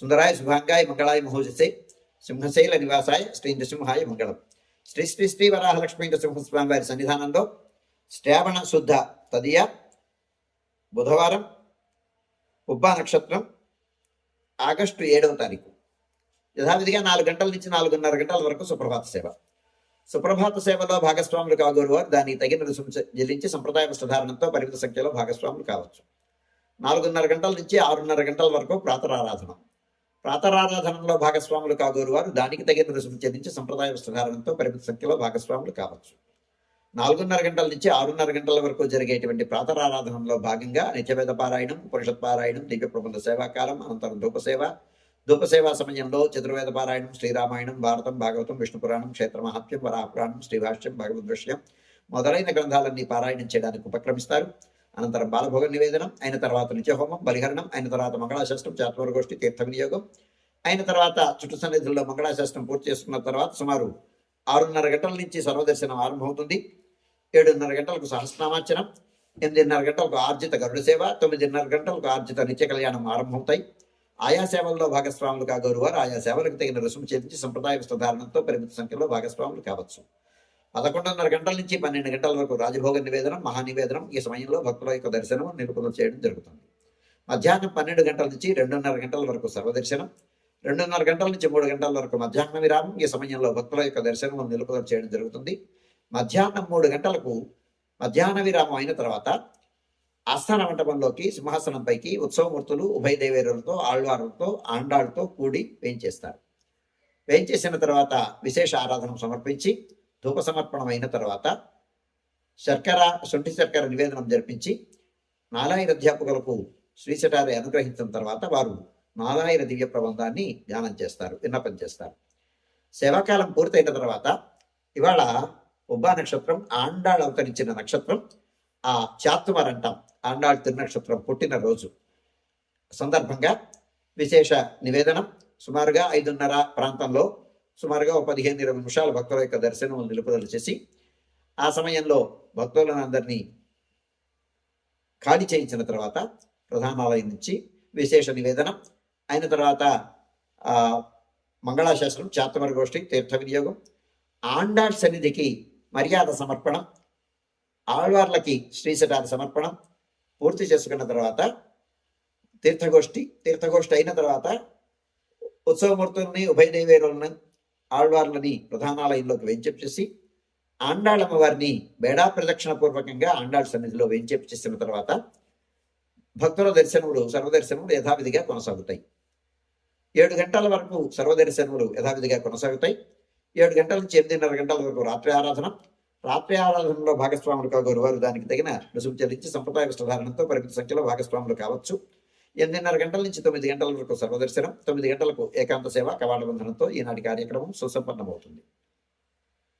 సుందరాయ శుభాంగాయ మంగళాయ మహోజసే సింహశైల నివాసాయ శ్రీ నృసింహాయ మంగళం. శ్రీ శ్రీ శ్రీ వరాహలక్ష్మీ నృసింహస్వామి వారి సన్నిధానంలో శ్రావణ శుద్ధ తదియ బుధవారం ఉబ్బా నక్షత్రం ఆగస్టు 7వ తారీఖు యథావిధిగా 4 గంటల నుంచి 4:30 గంటల వరకు సుప్రభాత సేవ. సుప్రభాత సేవలో భాగస్వాములు కాగోరు వారు దాన్ని తగిన రుసుము చెల్లించి సంప్రదాయ వస్త్రధారణంతో పరిమిత సంఖ్యలో భాగస్వాములు కావచ్చు. 4:30 గంటల నుంచి 6:30 గంటల వరకు ప్రాతరారాధన. ప్రాతరారాధనలో భాగస్వాములు కాగోరు వారు దానికి తగిన రుసుము చెల్లించి సంప్రదాయ వస్త్రధారణంతో పరిమిత సంఖ్యలో భాగస్వాములు కావచ్చు. 4:30 గంటల నుంచి 6:30 గంటల వరకు జరిగేటువంటి ప్రాతరారాధనలో భాగంగా నిత్యవేద పారాయణం, ఉపనిషత్ పారాయణం, దివ్య ప్రబంధ సేవాకాలం, అనంతరం ధూపసేవా సమయంలో చతుర్వేద పారాయణం, శ్రీరామాయణం, భారతం, భాగవతం, విష్ణు పురాణం, క్షేత్ర మహాత్మ్యం, వరాపురాణం, శ్రీభాష్యం, భగవద్విషయం మొదలైన గ్రంథాలన్నీ పారాయణం చేయడానికి ఉపక్రమిస్తారు. అనంతరం బాలభోగ నివేదనం అయిన తర్వాత నిత్యహోమం, బలిహరణం అయిన తర్వాత మంగళాశాస్త్రం, చాతుర్వర్గోష్ఠి, తీర్థ వినియోగం అయిన తర్వాత చుట్టు సన్నిధుల్లో మంగళాశాస్త్రం పూర్తి చేసుకున్న తర్వాత సుమారు 6:30 గంటల నుంచి సర్వదర్శనం ఆరంభమవుతుంది. 7:30 గంటలకు సహస్రనామార్చనం, 8:30 గంటలకు ఆర్జిత గరుడ సేవ, 9:30 గంటలకు ఆర్జిత నిత్య కళ్యాణం ఆరంభమవుతాయి. ఆయా సేవల్లో భాగస్వాములు కాగోరు వారు ఆయా సేవలకు తగిన రుసుము చెల్లించి సంప్రదాయ వస్త్రధారణంతో పరిమిత సంఖ్యలో భాగస్వాములు కావచ్చు. 11:30 గంటల నుంచి 12 గంటల వరకు రాజభోగ నివేదనం, మహానివేదనం. ఈ సమయంలో భక్తుల యొక్క దర్శనం నిలుపుదల చేయడం జరుగుతుంది. మధ్యాహ్నం 12 గంటల నుంచి 2:30 గంటల వరకు సర్వదర్శనం, 2:30 గంటల నుంచి 3 గంటల వరకు మధ్యాహ్న విరామం. ఈ సమయంలో భక్తుల యొక్క దర్శనం నిలుపుదల చేయడం జరుగుతుంది. మధ్యాహ్నం 3 గంటలకు మధ్యాహ్న విరామం అయిన తర్వాత ఆస్థాన మంటపంలోకి సింహాసనంపైకి ఉత్సవమూర్తులు ఉభయ దేవేరులతో, ఆళ్వారులతో, ఆండాళ్లతో కూడి వేయించేస్తారు. వేయించేసిన తర్వాత విశేష ఆరాధన సమర్పించి ధూప సమర్పణం అయిన తర్వాత శుంఠి శర్కర నివేదనం జరిపించి నాలాయిర అధ్యాపకులకు శ్రీశటారి అనుగ్రహించిన తర్వాత వారు నాలాయిర దివ్య ప్రబంధాన్ని ధ్యానం చేస్తారు, విన్నపం చేస్తారు. సేవాకాలం పూర్తయిన తర్వాత ఇవాళ ఉబ్బా నక్షత్రం ఆండాళ్ అవతరించిన నక్షత్రం. ఆ చాతుమర్ అంటాం, ఆండాళ్ తిరునక్షత్రం పుట్టిన రోజు సందర్భంగా విశేష నివేదనం. సుమారుగా 5:30 ప్రాంతంలో సుమారుగా 15-20 నిమిషాలు భక్తుల యొక్క దర్శనం నిలుపుదల చేసి ఆ సమయంలో భక్తులను అందరినీ ఖాళీ చేయించిన తర్వాత ప్రధానాలయం నుంచి విశేష నివేదనం అయిన తర్వాత మంగళాశాస్త్రం, చాతుమర గోష్ఠి, తీర్థ వినియోగం, ఆండాళ్ సన్నిధికి మర్యాద సమర్పణం, ఆళ్వార్లకి శ్రీశటారి సమర్పణం పూర్తి చేసుకున్న తర్వాత తీర్థగోష్ఠి అయిన తర్వాత ఉత్సవమూర్తుల్ని, ఉభయ దేవేరులను, ఆళ్వార్లని ప్రధానాలయంలోకి వేంచేపు చేసి ఆండాళమ్మ వారిని బేడా ప్రదక్షిణ పూర్వకంగా ఆండాళ్ సన్నిధిలో వేంచేపు చేసిన తర్వాత భక్తుల దర్శనములు, సర్వదర్శనములు యథావిధిగా కొనసాగుతాయి. 7 గంటల వరకు సర్వదర్శనములు యథావిధిగా కొనసాగుతాయి. 7 గంటల నుంచి 8:30 గంటల వరకు రాత్రి ఆరాధన. రాత్రి ఆరాధనలో భాగస్వాములు కాగోరు వారు దానికి తగిన రుసుము చెల్లించి సంప్రదాయ వస్త్రధారణంతో పరిమిత సంఖ్యలో భాగస్వాములు కావచ్చు. 8:30 గంటల నుంచి 9 గంటల వరకు సర్వదర్శనం, 9 గంటలకు ఏకాంత సేవ కవాట బంధనంతో ఈనాటి కార్యక్రమం సుసంపన్నమవుతుంది.